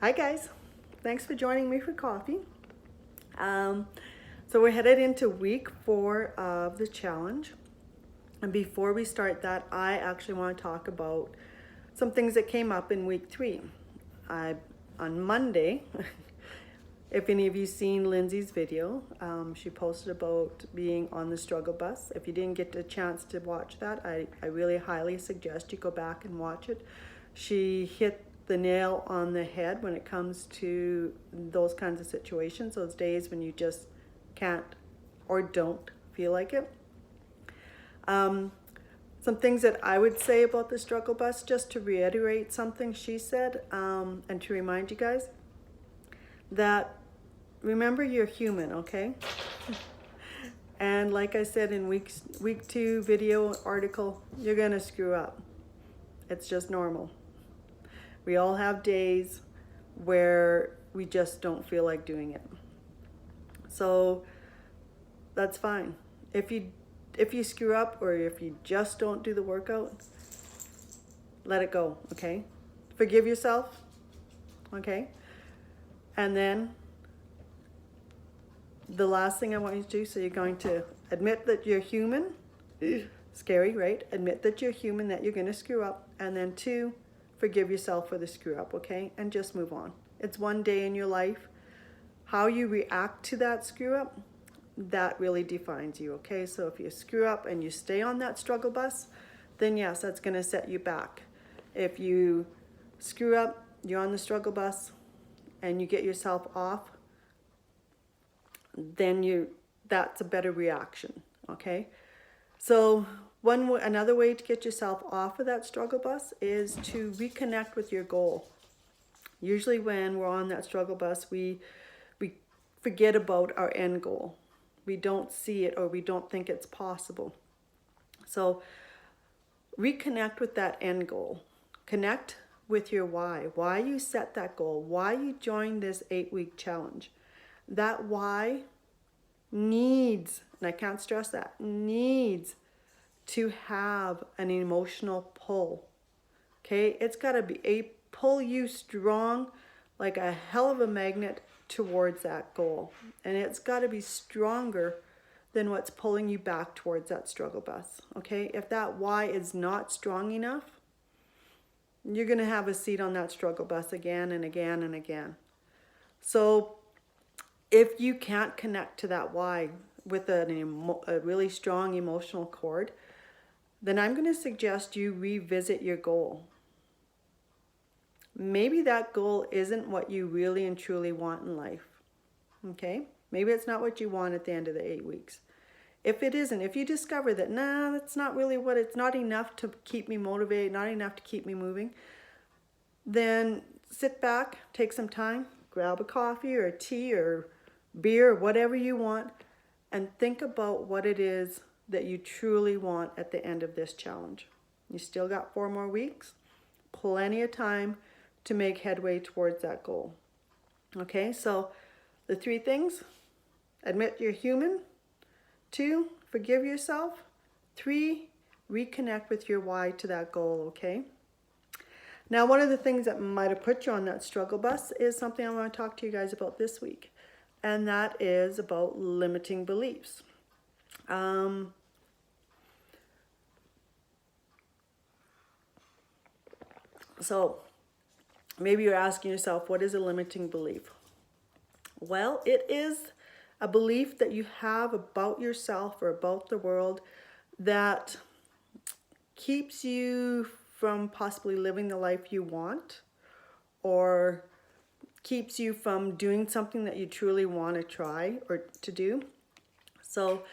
Hi guys, thanks for joining me for coffee. So we're headed into week 4 of the challenge. And before we start that, I actually want to talk about some things that came up in week 3. On Monday, if any of you seen Lindsay's video, she posted about being on the struggle bus. If you didn't get a chance to watch that, I really highly suggest you go back and watch it. She hit the nail on the head when it comes to those kinds of situations, those days when you just can't or don't feel like it. Some things that I would say about the struggle bus, just to reiterate something she said, and to remind you guys that remember you're human, okay? And like I said in week 2 video article, you're gonna screw up. It's just normal. We all have days where we just don't feel like doing it. So that's fine. If you screw up or if you just don't do the workout, let it go, okay? Forgive yourself, okay? And then the last thing I want you to do, so you're going to admit that you're human. Scary, right? Admit that you're human, that you're going to screw up. And then 2, forgive yourself for the screw up, okay? And just move on. It's one day in your life. How you react to that screw up, that really defines you, okay? So if you screw up and you stay on that struggle bus, then yes, that's going to set you back. If you screw up, you're on the struggle bus, and you get yourself off, then that's a better reaction, okay? So another way to get yourself off of that struggle bus is to reconnect with your goal. Usually when we're on that struggle bus, we forget about our end goal. We don't see it or we don't think it's possible. So reconnect with that end goal. Connect with your why you set that goal, why you joined this 8-week challenge. That why needs, and I can't stress that, needs to have an emotional pull. Okay, it's got to pull you strong like a hell of a magnet towards that goal. And it's got to be stronger than what's pulling you back towards that struggle bus. Okay, if that why is not strong enough, you're going to have a seat on that struggle bus again and again and again. So if you can't connect to that why with a really strong emotional cord, then I'm going to suggest you revisit your goal. Maybe that goal isn't what you really and truly want in life. Okay? Maybe it's not what you want at the end of the 8 weeks. If it isn't, if you discover that, that's not really it's not enough to keep me motivated, not enough to keep me moving, then sit back, take some time, grab a coffee or a tea or beer or whatever you want, and think about what it is that you truly want at the end of this challenge. You still got 4 more weeks, plenty of time to make headway towards that goal. Okay, so the 3 things: admit you're human, 2, forgive yourself, 3, reconnect with your why to that goal, okay? Now, one of the things that might have put you on that struggle bus is something I want to talk to you guys about this week, and that is about limiting beliefs. So maybe you're asking yourself, what is a limiting belief? Well, it is a belief that you have about yourself or about the world that keeps you from possibly living the life you want, or keeps you from doing something that you truly want to try or to do. So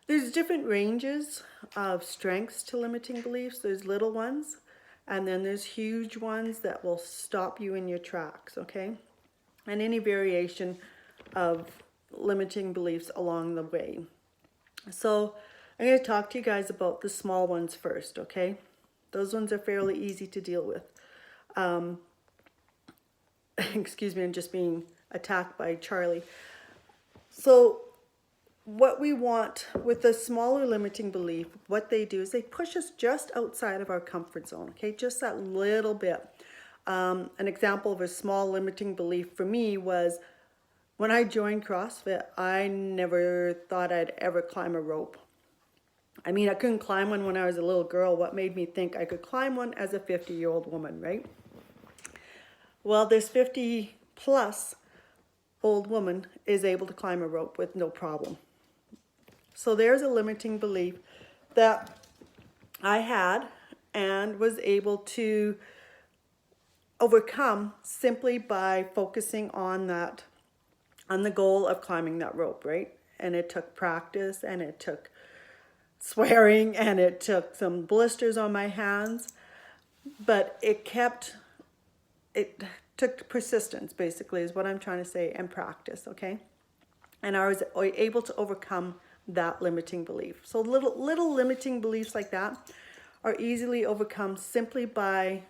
there's different ranges of strengths to limiting beliefs. There's little ones, and then there's huge ones that will stop you in your tracks, okay? And any variation of limiting beliefs along the way. So I'm going to talk to you guys about the small ones first, okay? Those ones are fairly easy to deal with. Excuse me, I'm just being attacked by Charlie. So what we want with a smaller limiting belief, what they do is they push us just outside of our comfort zone, okay? Just that little bit. An example of a small limiting belief for me was when I joined CrossFit, I never thought I'd ever climb a rope. I mean, I couldn't climb one when I was a little girl. What made me think I could climb one as a 50-year-old woman, right? Well, this 50-plus old woman is able to climb a rope with no problem. So there's a limiting belief that I had and was able to overcome simply by focusing on the goal of climbing that rope, right? And it took practice, and it took swearing, and it took some blisters on my hands, but it took persistence, basically, is what I'm trying to say, and practice, okay? And I was able to overcome that limiting belief. So little limiting beliefs like that are easily overcome simply by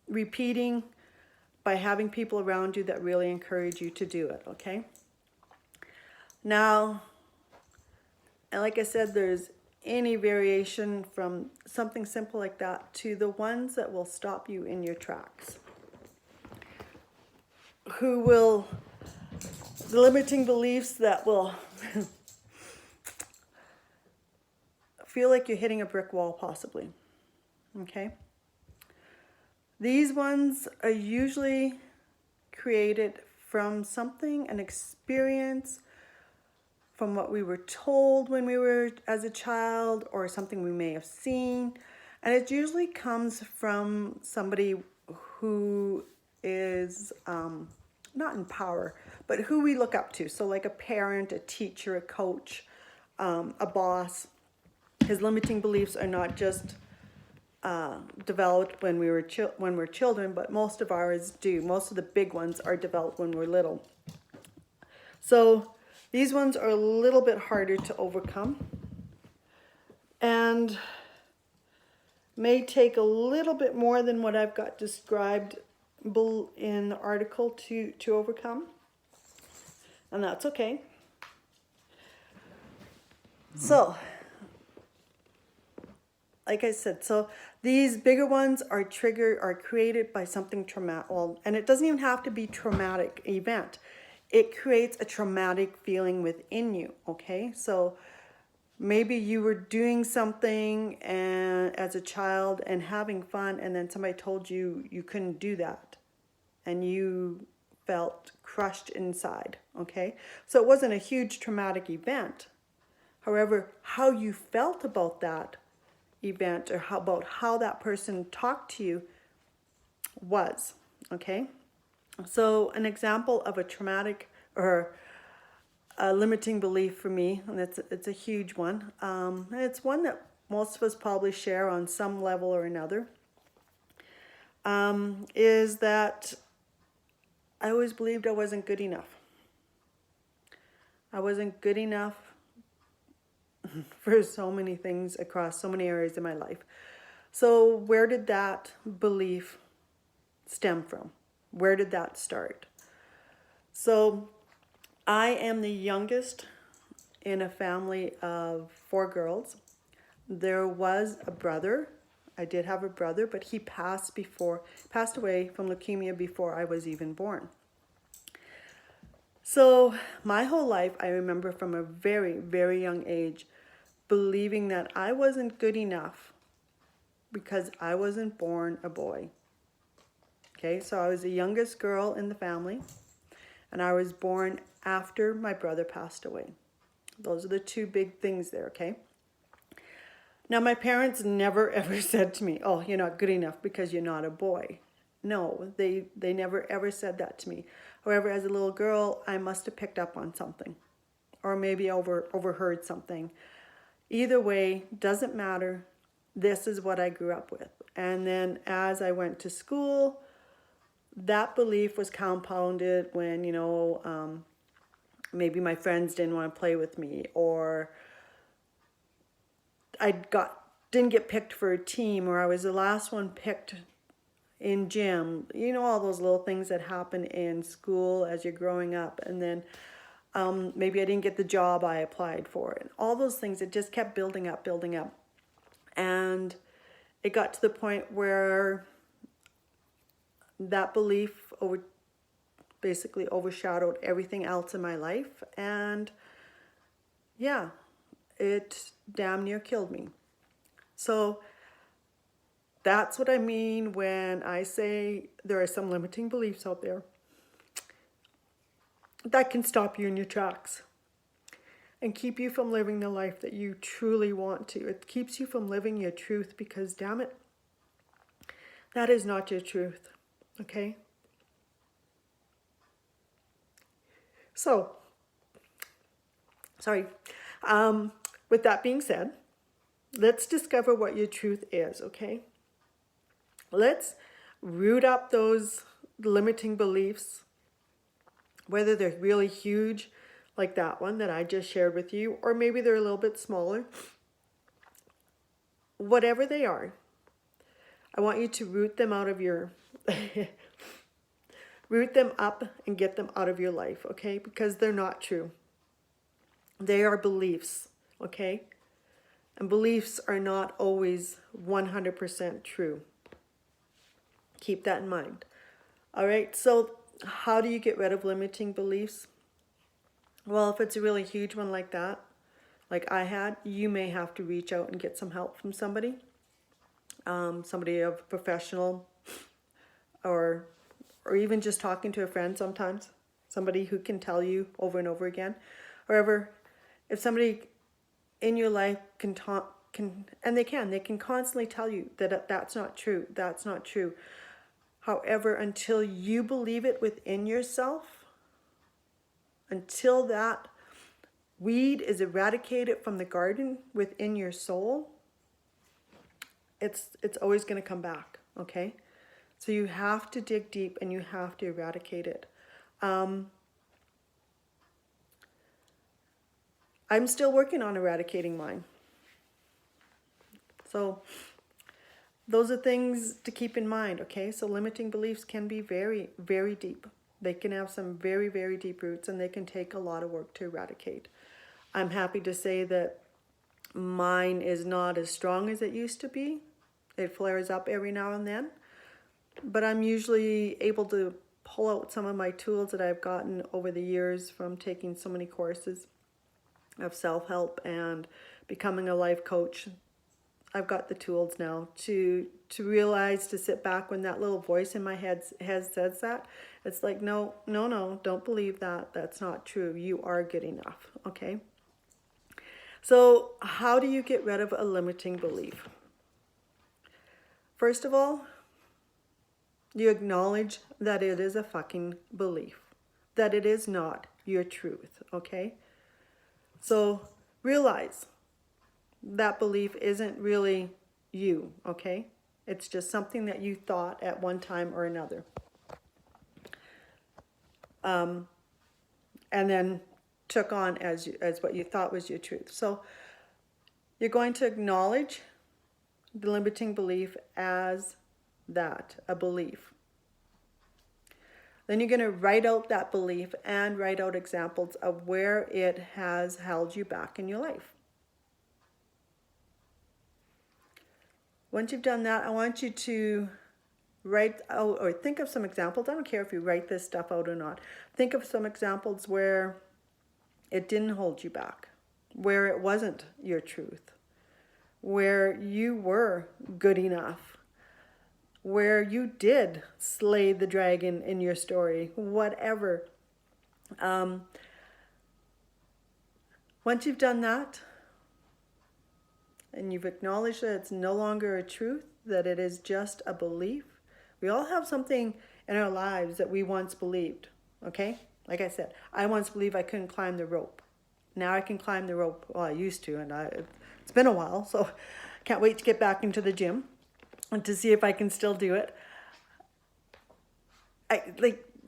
repeating, by having people around you that really encourage you to do it, okay? Now, and like I said, there's any variation from something simple like that to the ones that will stop you in your tracks. The limiting beliefs that will feel like you're hitting a brick wall, possibly, okay? These ones are usually created from something, an experience, from what we were told when we were as a child, or something we may have seen. And it usually comes from somebody who is not in power, but who we look up to. So like a parent, a teacher, a coach, a boss. His limiting beliefs are not just developed when we're children, but most of ours do. Most of the big ones are developed when we're little. So these ones are a little bit harder to overcome and may take a little bit more than what I've got described in the article to overcome, and that's okay. So, like I said, so these bigger ones are created by something traumatic. Well, and it doesn't even have to be traumatic event. It creates a traumatic feeling within you, okay? So maybe you were doing something as a child and having fun, and then somebody told you you couldn't do that, and you felt crushed inside, okay? So it wasn't a huge traumatic event. However, how you felt about that event, or about how that person talked to you, was, okay? So an example of a traumatic or a limiting belief for me, and it's a huge one, and it's one that most of us probably share on some level or another, is that I always believed I wasn't good enough. I wasn't good enough for so many things across so many areas in my life. So where did that belief stem from? Where did that start? So I am the youngest in a family of 4 girls. There was a brother. I did have a brother, but he passed away from leukemia before I was even born. So my whole life, I remember from a very, very young age, believing that I wasn't good enough because I wasn't born a boy. Okay, so I was the youngest girl in the family, and I was born after my brother passed away. Those are the 2 big things there, okay? Now, my parents never ever said to me, oh, you're not good enough because you're not a boy. No, they never ever said that to me. However, as a little girl, I must have picked up on something, or maybe overheard something. Either way, doesn't matter. This is what I grew up with. And then as I went to school, that belief was compounded when, maybe my friends didn't want to play with me, or didn't get picked for a team, or I was the last one picked in gym. All those little things that happen in school as you're growing up. And then maybe I didn't get the job I applied for. And all those things, it just kept building up. And it got to the point where that belief basically overshadowed everything else in my life. And yeah, it damn near killed me. So that's what I mean when I say there are some limiting beliefs out there that can stop you in your tracks and keep you from living the life that you truly want to. It keeps you from living your truth because, damn it, that is not your truth, okay? So, sorry. With that being said, let's discover what your truth is, okay? Let's root up those limiting beliefs, whether they're really huge, like that one that I just shared with you, or maybe they're a little bit smaller. Whatever they are, I want you to root them out of your, root them up and get them out of your life, okay? Because they're not true. They are beliefs, okay? And beliefs are not always 100% true. Keep that in mind. All right, so how do you get rid of limiting beliefs? Well, if it's a really huge one like that, like I had, you may have to reach out and get some help from somebody. Somebody of professional, or even just talking to a friend sometimes. Somebody who can tell you over and over again. However, if somebody in your life can constantly tell you that that's not true, that's not true. However, until you believe it within yourself, until that weed is eradicated from the garden within your soul, it's always going to come back, okay? So you have to dig deep and you have to eradicate it. I'm still working on eradicating mine. So those are things to keep in mind, okay? So limiting beliefs can be very, very deep. They can have some very, very deep roots, and they can take a lot of work to eradicate. I'm happy to say that mine is not as strong as it used to be. It flares up every now and then. But I'm usually able to pull out some of my tools that I've gotten over the years from taking so many courses of self-help and becoming a life coach. I've got the tools now to realize, to sit back when that little voice in my head says that. It's like, no, don't believe that. That's not true. You are good enough, okay? So how do you get rid of a limiting belief? First of all, you acknowledge that it is a fucking belief, that it is not your truth, okay? So realize that belief isn't really you, okay? It's just something that you thought at one time or another. And then took on as what you thought was your truth. So you're going to acknowledge the limiting belief as that, a belief. Then you're going to write out that belief and write out examples of where it has held you back in your life. Once you've done that, I want you to write out or think of some examples. I don't care if you write this stuff out or not. Think of some examples where it didn't hold you back, where it wasn't your truth, where you were good enough, where you did slay the dragon in your story, whatever. Once you've done that, and you've acknowledged that it's no longer a truth, that it is just a belief. We all have something in our lives that we once believed, okay? Like I said, I once believed I couldn't climb the rope. Now I can climb the rope. Well, I used to, and it's been a while, so can't wait to get back into the gym and to see if I can still do it.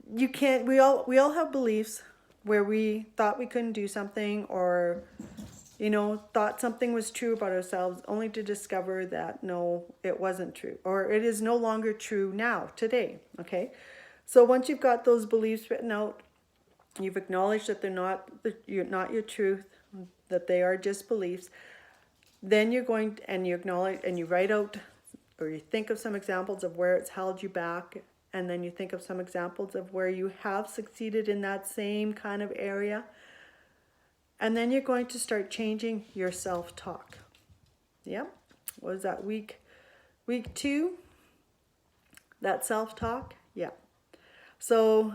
We all have beliefs where we thought we couldn't do something, or thought something was true about ourselves, only to discover that no, it wasn't true, or it is no longer true now, today, okay? So once you've got those beliefs written out, you've acknowledged that they're not your truth, that they are just beliefs, then you're going and you acknowledge and you write out or you think of some examples of where it's held you back and then you think of some examples of where you have succeeded in that same kind of area. And then you're going to start changing your self-talk. Yep. What was that, week 2? That self-talk? Yeah. So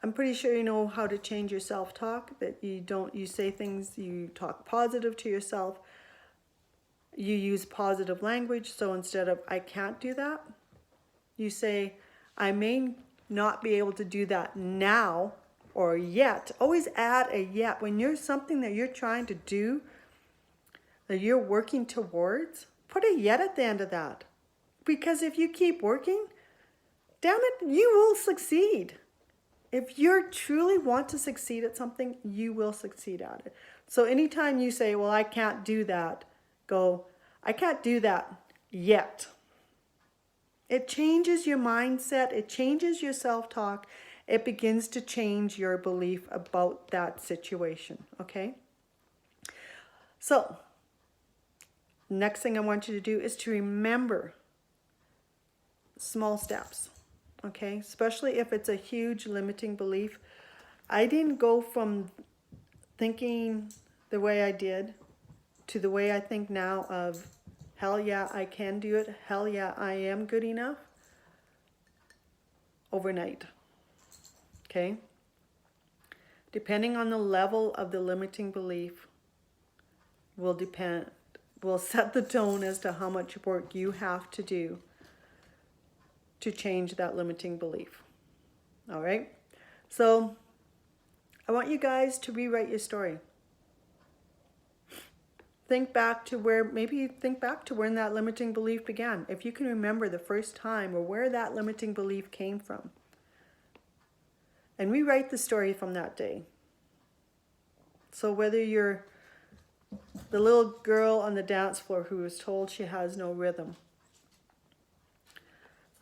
I'm pretty sure you know how to change your self-talk, that you say things, you talk positive to yourself. You use positive language. So instead of I can't do that, you say I may not be able to do that now or yet. Always add a yet. When you're something that you're trying to do, that you're working towards, put a yet at the end of that. Because if you keep working, damn it, you will succeed. If you truly want to succeed at something, you will succeed at it. So anytime you say, well, I can't do that, go, I can't do that yet. It changes your mindset. It changes your self-talk. It begins to change your belief about that situation, okay? So, next thing I want you to do is to remember small steps, okay? Especially if it's a huge limiting belief. I didn't go from thinking the way I did to the way I think now of, hell yeah, I can do it. Hell yeah, I am good enough. Overnight, okay? Depending on the level of the limiting belief will set the tone as to how much work you have to do to change that limiting belief. All right? So I want you guys to rewrite your story. Think back to when that limiting belief began. If you can remember the first time or where that limiting belief came from. And rewrite the story from that day. So whether you're the little girl on the dance floor who was told she has no rhythm,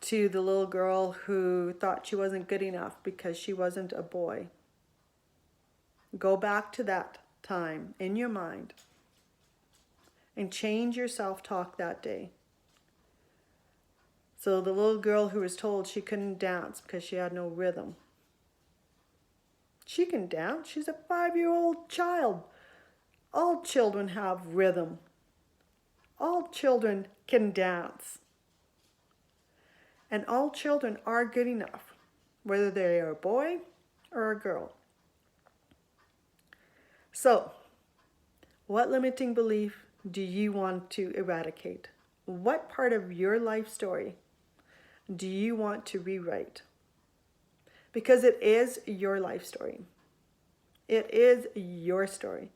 to the little girl who thought she wasn't good enough because she wasn't a boy. Go back to that time in your mind and change your self-talk that day. So the little girl who was told she couldn't dance because she had no rhythm. She can dance. She's a 5-year-old child. All children have rhythm. All children can dance. And all children are good enough, whether they are a boy or a girl. So, what limiting belief do you want to eradicate? What part of your life story do you want to rewrite? Because it is your life story. It is your story.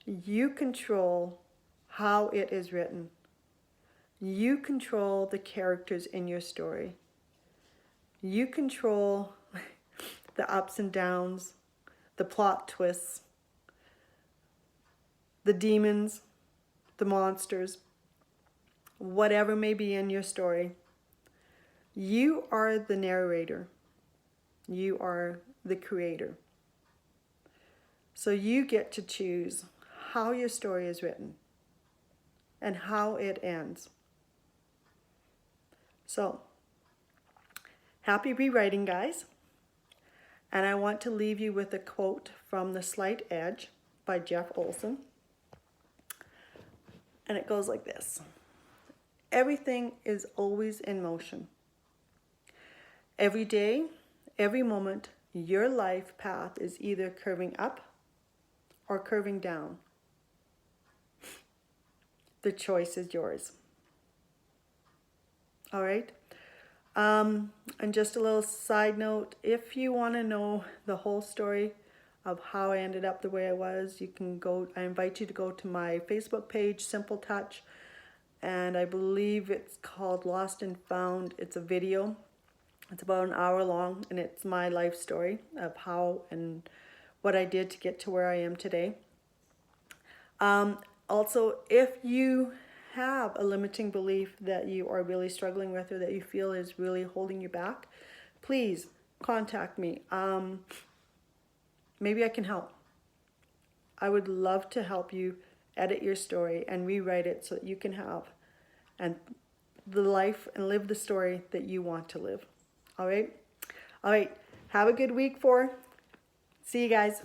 You control how it is written. You control the characters in your story. You control the ups and downs, the plot twists, the demons, the monsters, whatever may be in your story. You are the narrator. You are the creator. So you get to choose how your story is written and how it ends. So, happy rewriting, guys. And I want to leave you with a quote from The Slight Edge by Jeff Olson. And it goes like this. Everything is always in motion. Every day, every moment, your life path is either curving up or curving down. The choice is yours. All right. And just a little side note, if you want to know the whole story of how I ended up the way I was, you can go, I invite you to go to my Facebook page, Simple Touch, and I believe it's called Lost and Found. It's a video. It's about an hour long, and it's my life story of how and what I did to get to where I am today. Also, if you have a limiting belief that you are really struggling with or that you feel is really holding you back, please contact me. Maybe I can help. I would love to help you edit your story and rewrite it so that you can have and the life and live the story that you want to live. All right? All right. Have a good week, See you guys.